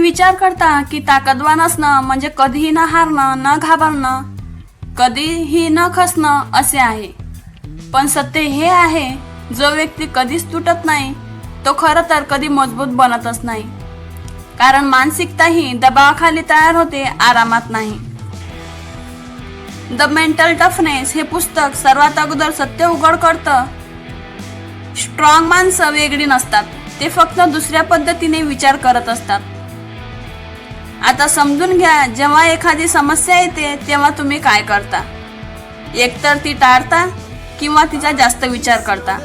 विचार करता की ताकदवान असणं म्हणजे कधीही न हारणं, न घाबरणं, कधीही न खचणं असे आहे. पण सत्य हे आहे, जो व्यक्ती कधीच तुटत नाही तो खरं तर कधी मजबूत बनतच नाही. कारण मानसिकता ही दबावाखाली तयार होते, आरामात नाही. द मेंटल टफनेस हे पुस्तक सर्वात अगोदर सत्य उघड करतं. स्ट्रॉंग माणसं वेगळी नसतात, ते फक्त दुसऱ्या पद्धतीने विचार करत असतात. आता समजून घ्या, जेव्हा एखादी समस्या येते तेव्हा तुम्ही काय करता? एकतर ती टाळता किंवा तिचा जास्त विचार करता,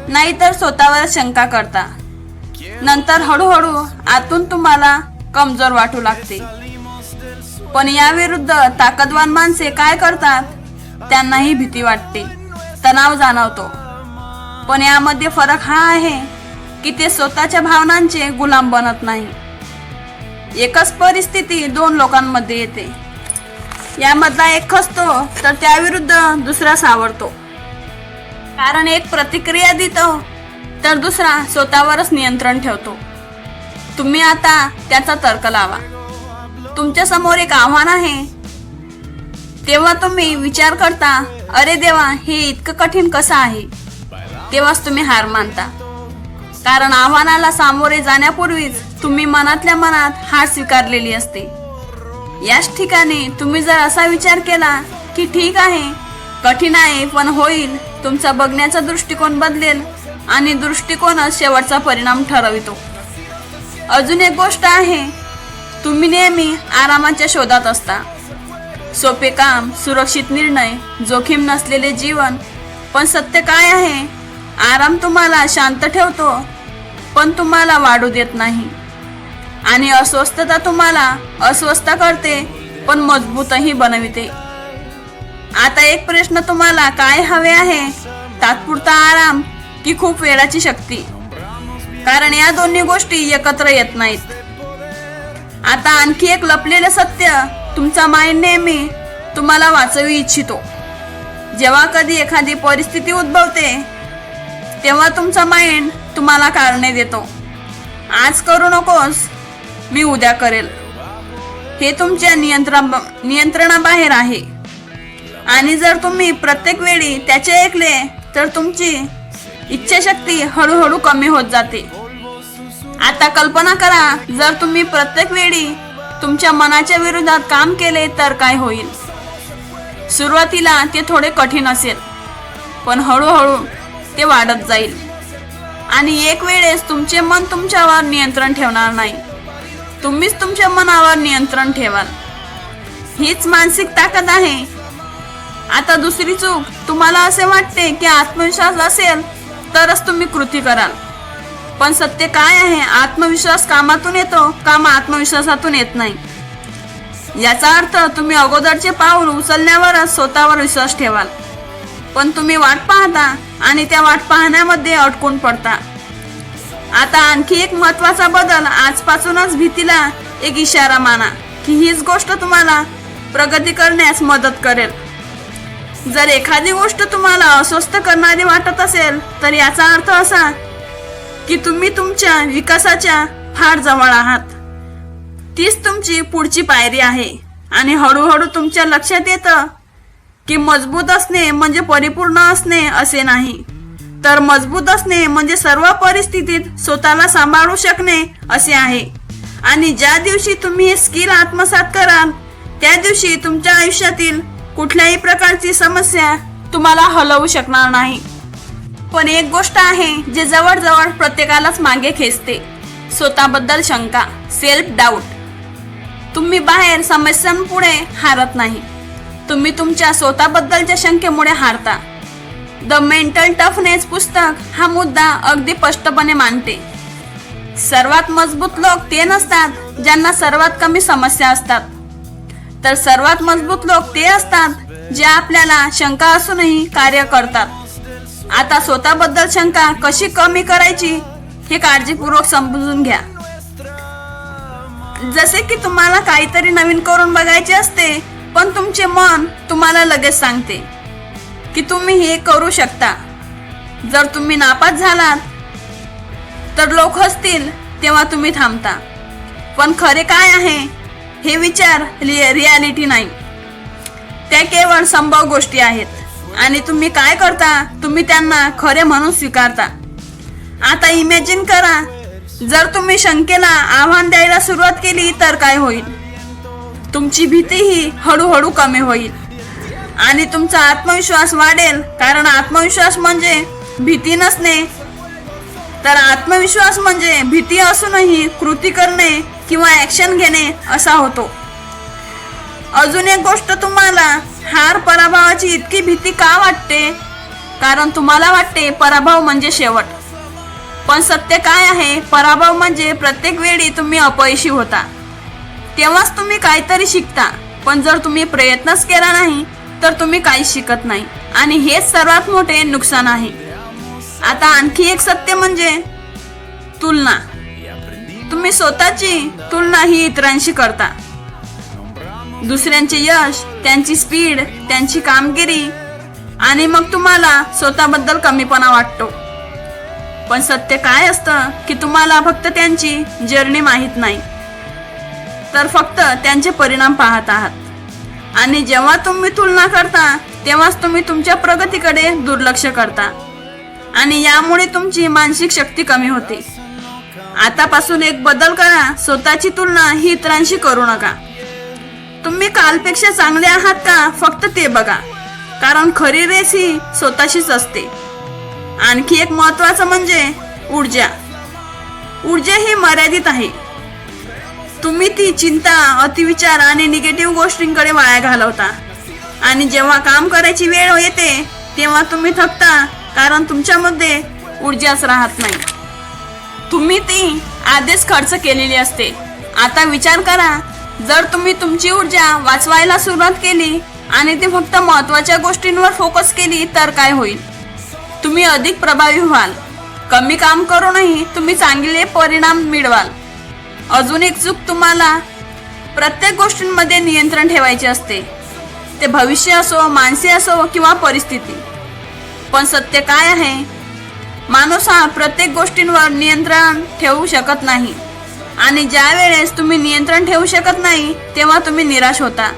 नाहीतर स्वतःवर शंका करता. नंतर हळूहळू आतून तुम्हाला कमजोर वाटू लागते. पण याविरुद्ध ताकदवान माणसे काय करतात? त्यांनाही भीती वाटते, तणाव जाणवतो. पण यामध्ये फरक हा आहे की ते स्वतःच्या भावनांचे गुलाम बनत नाही. एकच परिस्थिती दोन लोकांमध्ये येते, यामधला एक खचतो तर त्याविरुद्ध दुसरा सावरतो. कारण एक प्रतिक्रिया देतो तर दुसरा स्वतःवरच नियंत्रण ठेवतो. तुम्ही आता त्याचा तर्क लावा. तुमच्या समोर एक आव्हान आहे, तेव्हा तुम्ही विचार करता, अरे देवा, हे इतकं कठीण कसं आहे? तेव्हाच तुम्ही हार मानता. कारण आव्हानाला सामोरे जाण्यापूर्वीच तुम्ही मनातल्या मनात हार स्वीकारलेली असते. याच ठिकाणी तुम्ही जर असा विचार केला की ठीक आहे, कठीण आहे पण होईल, तुमचा बघण्याचा दृष्टिकोन बदलेल आणि दृष्टिकोनच शेवटचा परिणाम ठरवितो. अजून एक गोष्ट आहे, तुम्ही नेहमी आरामाच्या शोधात असता. सोपे काम, सुरक्षित निर्णय, जोखीम नसलेले जीवन. पण सत्य काय आहे? आराम तुम्हाला शांत ठेवतो पण तुम्हाला वाढू देत नाही. आणि अस्वस्थता तुम्हाला अस्वस्थ करते पण मजबूतही बनविते. आता एक प्रश्न, तुम्हाला काय हवे आहे? तात्पुरता आराम की खूप वेळाची शक्ती? कारण या दोन्ही गोष्टी एकत्र येत नाहीत. आता आणखी एक लपलेलं सत्य, तुमचा माइंड नेहमी तुम्हाला वाचवू इच्छितो. जेव्हा कधी एखादी परिस्थिती उद्भवते तेव्हा तुमचा माइंड तुम्हाला कारणे देतो. आज करू नकोस, मी उद्या करेल. हे तुमच्या नियंत्रणाबाहेर आहे. आणि जर तुम्ही प्रत्येक वेळी त्याचे ऐकले तर तुमची इच्छाशक्ती हळूहळू कमी होत जाते. आता कल्पना करा, जर तुम्ही प्रत्येक वेळी तुमच्या मनाच्या विरोधात काम केले तर काय होईल? सुरुवातीला ते थोडे कठीण असेल, पण हळूहळू ते वाढत जाईल. आणि एक वेळेस तुमचे मन तुमच्यावर नियंत्रण ठेवणार नाही, तुम्हीच तुमच्या मनावर नियंत्रण ठेवाल. हीच मानसिक ताकद आहे. आता दुसरी चूक, तुम्हाला असे वाटते की आत्मविश्वास असेल तरच तुम्ही कृती कराल. पण सत्य काय आहे? आत्मविश्वास कामातून येतो, काम आत्मविश्वासातून येत नाही. याचा अर्थ तुम्ही अगोदरचे पाऊल उचलण्यावरच स्वतःवर विश्वास ठेवाल. पण तुम्ही वाट पाहता आणि त्या वाट पाहण्यामध्ये अडकून पडता. आता आणखी एक महत्वाचा बदल, आजपासूनच भीतीला एक इशारा माना की हीच गोष्ट तुम्हाला प्रगती करण्यास मदत करेल. जर एखादी गोष्ट तुम्हाला अस्वस्थ करणारी वाटत असेल तर याचा अर्थ असा की तुम्ही तुमच्या विकासाच्या फार जवळ आहात. तीच तुमची पुढची पायरी आहे. आणि हळूहळू तुमच्या लक्षात येतं की मजबूत असणे म्हणजे परिपूर्ण असणे असे नाही, तर मजबूत असणे म्हणजे सर्व परिस्थितीत स्वतःला सांभाळू शकणे असे आहे. आणि ज्या दिवशी तुम्ही हे स्किल आत्मसात कराल त्या दिवशी तुमच्या आयुष्यातील कुठल्याही प्रकारची समस्या तुम्हाला हलवू शकणार नाही. पण एक गोष्ट आहे जे जवळजवळ प्रत्येकालाच मागे खेचते, स्वतःबद्दल शंका, सेल्फ डाऊट. तुम्ही बाहेर समस्यांपुढे हारत नाही, तुम्ही तुमच्या स्वतःबद्दलच्या शंकेमुळे हारता. द मेंटल टफनेस पुस्तक हा मुद्दा अगदी स्पष्टपणे मांडते. सर्वात मजबूत लोक ते नसतात ज्यांना सर्वात कमी समस्या असतात, तर सर्वात मजबूत लोक ते असतात जे आपल्याला शंका असूनही कार्य करतात. आता स्वतःबद्दल शंका कशी कमी करायची हे काळजीपूर्वक समजून घ्या. जसे की तुम्हाला काहीतरी नवीन करून बघायचे असते, पण तुमचे मन तुम्हाला लगेच सांगते की तुम्ही हे करू शकता. जर तुम्ही नापास झालात तर लोक हसतील, तेव्हा तुम्ही थांबता. पण खरे काय आहे हे विचार रियालिटी नाही. त्या केवळ संभव गोष्टी आहेत आणि तुम्ही काय करता, तुम्ही त्यांना खरे म्हणून स्वीकारता. आता इमॅजिन करा, जर तुम्ही शंकेला आव्हान द्यायला सुरुवात केली तर काय होईल. तुमची भीतीही हळूहळू कमी होईल आणि तुमचा आत्मविश्वास वाढेल. कारण आत्मविश्वास म्हणजे भीती नसणे, तर आत्मविश्वास म्हणजे भीती असूनही कृती करणे किंवा ऍक्शन घेणे असा होतो. अजून एक गोष्ट, तुम्हाला हार पराभवाची इतकी भीती का वाटते? कारण तुम्हाला वाटते पराभव म्हणजे शेवट. पण सत्य काय आहे, पराभव म्हणजे प्रत्येक वेळी तुम्ही अपयशी होता, तेव्हाच तुम्ही काहीतरी शिकता. पण जर तुम्ही प्रयत्नच केला नाही तर तुम्ही काहीच शिकत नाही आणि हेच सर्वात मोठे नुकसान आहे. आता आणखी एक सत्य म्हणजे तुलना. तुम्ही स्वतःची तुलना ही इतरांशी करता. दुसऱ्यांचे यश, त्यांची स्पीड, त्यांची कामगिरी, आणि मग तुम्हाला स्वतःबद्दल कमीपणा वाटतो. पण सत्य काय असतं की तुम्हाला फक्त त्यांची जर्नी माहीत नाही, तर फक्त त्यांचे परिणाम पाहत आहात. आणि जेव्हा तुम्ही तुलना करता तेव्हाच तुम्ही तुमच्या प्रगतीकडे दुर्लक्ष करता आणि यामुळे तुमची मानसिक शक्ती कमी होते. आतापासून एक बदल करा, स्वतःची तुलना ही इतरांशी करू नका. तुम्ही कालपेक्षा चांगले आहात का फक्त ते बघा, कारण खरी रेस ही स्वतःशीच असते. आणखी एक महत्वाचं म्हणजे ऊर्जा. ऊर्जा ही मर्यादित आहे. तुम्ही ती चिंता, अतिविचार आणि निगेटिव्ह गोष्टींकडे वाया घालवता आणि जेव्हा काम करायची वेळ येते तेव्हा तुम्ही थकता, कारण तुमच्यामध्ये ऊर्जाच राहत नाही. तुम्ही ती आधीच खर्च केलेली असते. आता विचार करा, जर तुम्ही तुमची ऊर्जा वाचवायला सुरुवात केली आणि ती फक्त महत्त्वाच्या गोष्टींवर फोकस केली तर काय होईल? तुम्ही अधिक प्रभावी व्हाल. कमी काम करूनही तुम्ही चांगले परिणाम मिळवाल. अजून एक चूक, तुम्हाला प्रत्येक गोष्टींमध्ये नियंत्रण ठेवायचे असते, ते भविष्य असो, माणसे असो किंवा परिस्थिती. पण सत्य काय आहे, माणूस हा प्रत्येक गोष्टींवर नियंत्रण ठेवू शकत नाही आणि ज्या वेळेस तुम्ही नियंत्रण ठेवू शकत नाही तेव्हा तुम्ही निराश होता.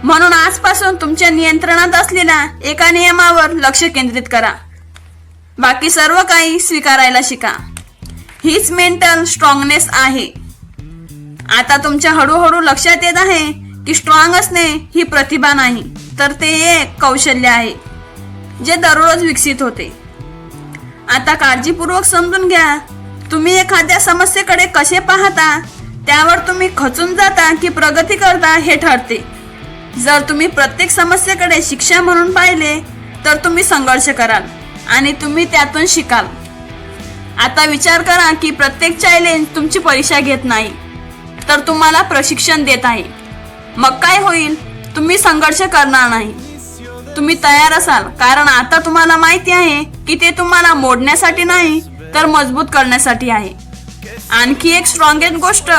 म्हणून आजपासून तुमच्या नियंत्रणात असलेल्या एका नियमावर लक्ष केंद्रित करा. बाकी सर्व काही स्वीकारायला शिका. हीच मेंटल स्ट्रॉंगनेस आहे. आता तुमच्या हळूहळू लक्षात येत आहे की स्ट्रॉंग असणे ही प्रतिभा नाही, तर ते एक कौशल्य आहे जे दररोज विकसित होते. आता काळजीपूर्वक समजून घ्या, तुम्ही एखाद्या समस्येकडे कसे पाहता त्यावर तुम्ही खचून जाता की प्रगती करता हे ठरते. जर तुम्ही प्रत्येक समस्येकडे शिक्षा म्हणून पाहिले तर तुम्ही संघर्ष कराल आणि तुम्ही त्यातून शिकाल. आता विचार करा की प्रत्येक चॅलेंज तुमची परीक्षा घेत नाही, तर तुम्हाला प्रशिक्षण देत आहे. मग काय होईल? तुम्ही संघर्ष करणार नाही, तुम्ही तयार असाल, कारण आता तुम्हाला माहिती आहे की ते तुम्हाला मोडण्यासाठी नाही तर मजबूत करण्यासाठी आहे. आणखी एक स्ट्रॉंगेस्ट गोष्ट,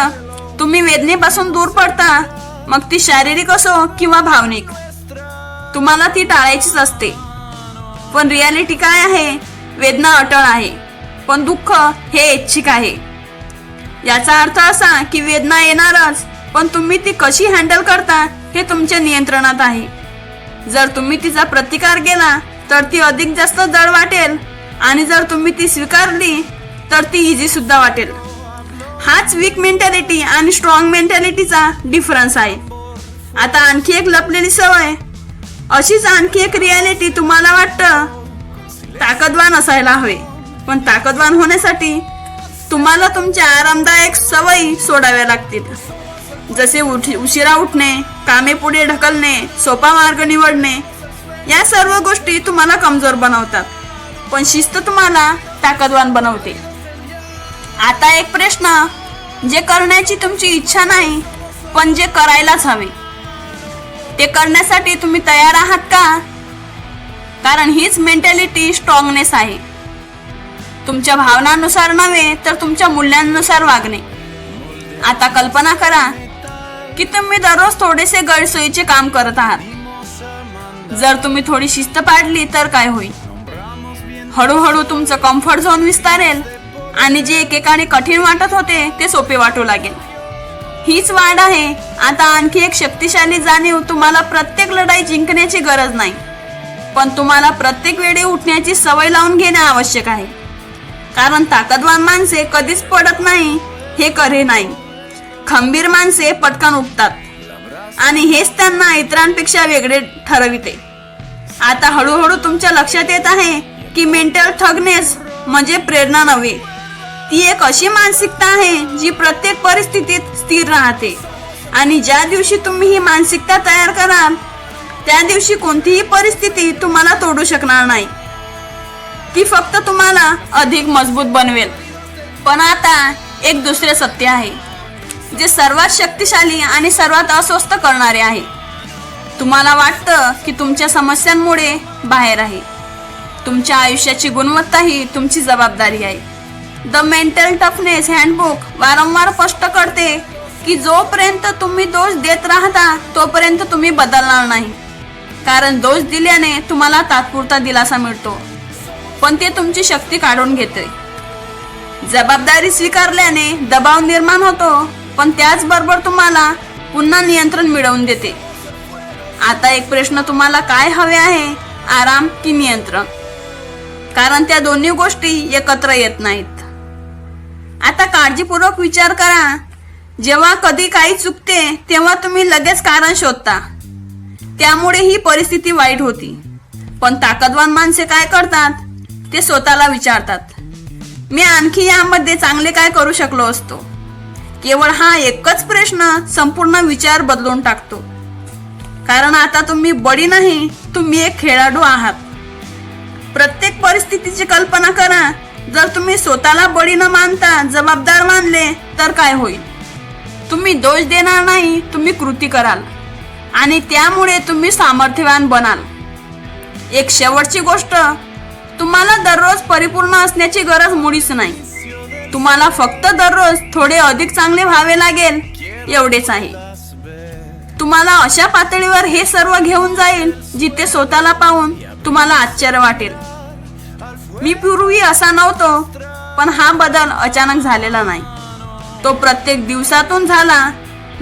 तुम्ही वेदनेपासून दूर पडता, मग ती शारीरिक असो किंवा भावनिक. तुम्हाला ती टाळायचीच असते. पण रियालिटी काय आहे? वेदना अटळ आहे, पण दुःख हे ऐच्छिक आहे. याचा अर्थ असा की वेदना येणारच, पण तुम्ही ती कशी हँडल करता हे तुमच्या नियंत्रणात आहे. जर तुम्ही तिचा प्रतिकार केला तर ती अधिक जास्त जड वाटेल आणि जर तुम्ही ती स्वीकारली तर ती इझी सुद्धा वाटेल. हाच वीक मेंटॅलिटी आणि स्ट्रॉंग मेंटॅलिटीचा डिफरन्स आहे. आता आणखी एक लपलेली सवय, अशीच आणखी एक रियालिटी. तुम्हाला वाटतं ताकदवान असायला हवे, पण ताकदवान होण्यासाठी तुम्हाला तुमच्या आरामदायक सवयी सोडाव्या लागतील. जसे उशिरा उठणे, कामे पुढे ढकलणे, सोपा मार्ग निवडणे. या सर्व गोष्टी तुम्हाला कमजोर बनवतात, पण शिस्त तुम्हाला ताकदवान बनवते. आता एक प्रश्न, जे करण्याची तुमची इच्छा नाही पण जे करायलाच हवे, ते करण्यासाठी तुम्ही तयार आहात का? कारण हीच मेंटॅलिटी स्ट्रॉंगनेस आहे. तुमच्या भावनांनुसार नव्हे तर तुमच्या मूल्यांनुसार वागणे. आता कल्पना करा की तुम्ही दररोज थोडेसे गैरसोयीचे काम करत आहात. जर तुम्ही थोडी शिस्त पाळली तर काय होईल? हळूहळू तुमचं कम्फर्ट झोन विस्तारेल आणि जे एकेकाने कठीण वाटत होते ते सोपे वाटू लागेल. हीच वाढ आहे. आता आणखी एक शक्तिशाली जाणीव. तुम्हाला प्रत्येक लढाई जिंकण्याची गरज नाही, पण तुम्हाला प्रत्येक वेळी उठण्याची सवय लावून घेणे आवश्यक आहे. कारण ताकदवान माणसे कधीच पडत नाही हे खरे नाही. खंबीर माणसे पटकन उठतात आणि हेच त्यांना इतरांपेक्षा वेगळे ठरविते. आता हळूहळू तुमच्या लक्षात येत आहे की मेंटल थगनेस म्हणजे प्रेरणा नव्हे, ती एक अशी मानसिकता आहे जी प्रत्येक परिस्थितीत स्थिर राहते. आणि ज्या दिवशी तुम्ही ही मानसिकता तयार कराल त्या दिवशी कोणतीही परिस्थिती तुम्हाला तोडू शकणार नाही. ती फक्त तुम्हाला अधिक मजबूत बनवेल. पण आता एक दुसरे सत्य आहे जे सर्वात शक्तिशाली आणि सर्वात अस्वस्थ करणारे आहे. तुम्हाला वाटतं की तुमच्या समस्यांमुळे बाहेर आहे. तुमच्या आयुष्याची गुणवत्ता ही तुमची जबाबदारी आहे. द मेंटल टफनेस हँडबुक वारंवार स्पष्ट करते की जोपर्यंत तुम्ही दोष देत राहता तोपर्यंत तुम्ही बदलणार नाही. कारण दोष दिल्याने तुम्हाला तात्पुरता दिलासा मिळतो, पण ते तुमची शक्ती काढून घेते. जबाबदारी स्वीकारल्याने दबाव निर्माण होतो, पण त्याचबरोबर तुम्हाला पुन्हा नियंत्रण मिळवून देते. आता एक प्रश्न, तुम्हाला काय हवे आहे, आराम की नियंत्रण? कारण त्या दोन्ही गोष्टी एकत्र येत नाहीत. आता काळजीपूर्वक विचार करा. जेव्हा कधी काही चुकते तेव्हा तुम्ही लगेच कारण शोधता, त्यामुळे ही परिस्थिती वाईट होती. पण ताकदवान माणसे काय करतात ते स्वतःला विचारतात, मी आणखी यामध्ये चांगले काय करू शकलो असतो. केवळ हा एकच प्रश्न संपूर्ण विचार बदलून टाकतो. कारण आता तुम्ही बडी नाही, तुम्ही एक खेळाडू आहात. प्रत्येक परिस्थितीची कल्पना करा. जर तुम्ही स्वतःला बडी न मानता जबाबदार मानले तर काय होईल? तुम्ही दोष देणार नाही, तुम्ही कृती कराल आणि त्यामुळे तुम्ही सामर्थ्यवान बनाल. एक शेवटची गोष्ट, तुम्हाला दररोज परिपूर्ण असण्याची गरज मुळीच नाही. तुम्हाला फक्त दररोज थोडे अधिक चांगले व्हावे लागेल एवढेच आहे. तुम्हाला अशा पातळीवर हे सर्व घेऊन जाईल जिथे स्वतःला पाहून तुम्हाला आश्चर्य वाटेल. मी पूर्वी असा नव्हतो, पण हा बदल अचानक झालेला नाही. तो प्रत्येक दिवसातून झाला.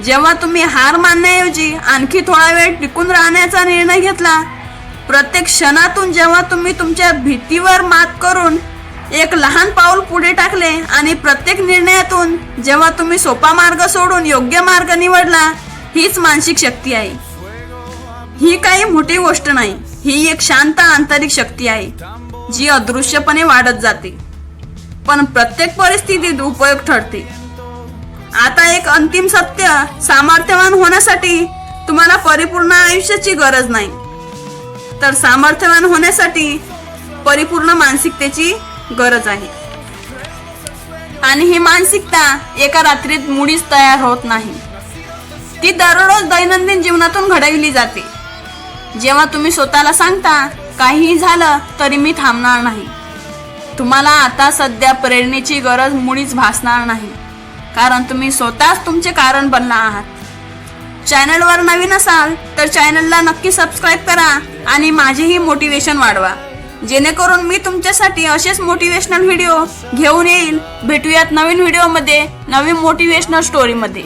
जेव्हा तुम्ही हार मानण्याऐवजी आणखी थोडा वेळ टिकून राहण्याचा निर्णय घेतला. प्रत्येक क्षणातून जेव्हा तुम्ही तुमच्या भीतीवर मात करून एक लहान पाऊल पुढे टाकले आणि प्रत्येक निर्णयातून जेव्हा तुम्ही सोपा मार्ग सोडून योग्य मार्ग निवडला, हीच मानसिक शक्ती आहे. ही काही मोठी गोष्ट नाही, ही एक शांत आंतरिक शक्ती आहे जी अदृश्यपणे वाढत जाते, पण प्रत्येक परिस्थितीत उपयोग ठरते. आता एक अंतिम सत्य, सामर्थ्यवान होण्यासाठी तुम्हाला परिपूर्ण आयुष्याची गरज नाही, तर सामर्थ्यवान होण्यासाठी परिपूर्ण मानसिकतेची गरज आहे. आणि ही मानसिकता एका रात्रीत मुळीच तयार होत नाही. ती दररोज दैनंदिन जीवनातून घडविली जाते. जेव्हा तुम्ही स्वतःला सांगता, काहीही झालं तरी मी थांबणार नाही, तुम्हाला आता सध्या प्रेरणेची गरज मुळीच भासणार नाही. कारण तुम्ही स्वतःच तुमचे कारण बनला आहात. चॅनलवर नवीन असाल तर चॅनलला नक्की सबस्क्राईब करा आणि माझेही मोटिवेशन वाढवा, जेणेकरून मी तुमच्यासाठी असेच मोटिवेशनल व्हिडिओ घेऊन येईल. भेटूयात नवीन व्हिडिओमध्ये, नवीन मोटिवेशनल स्टोरीमध्ये.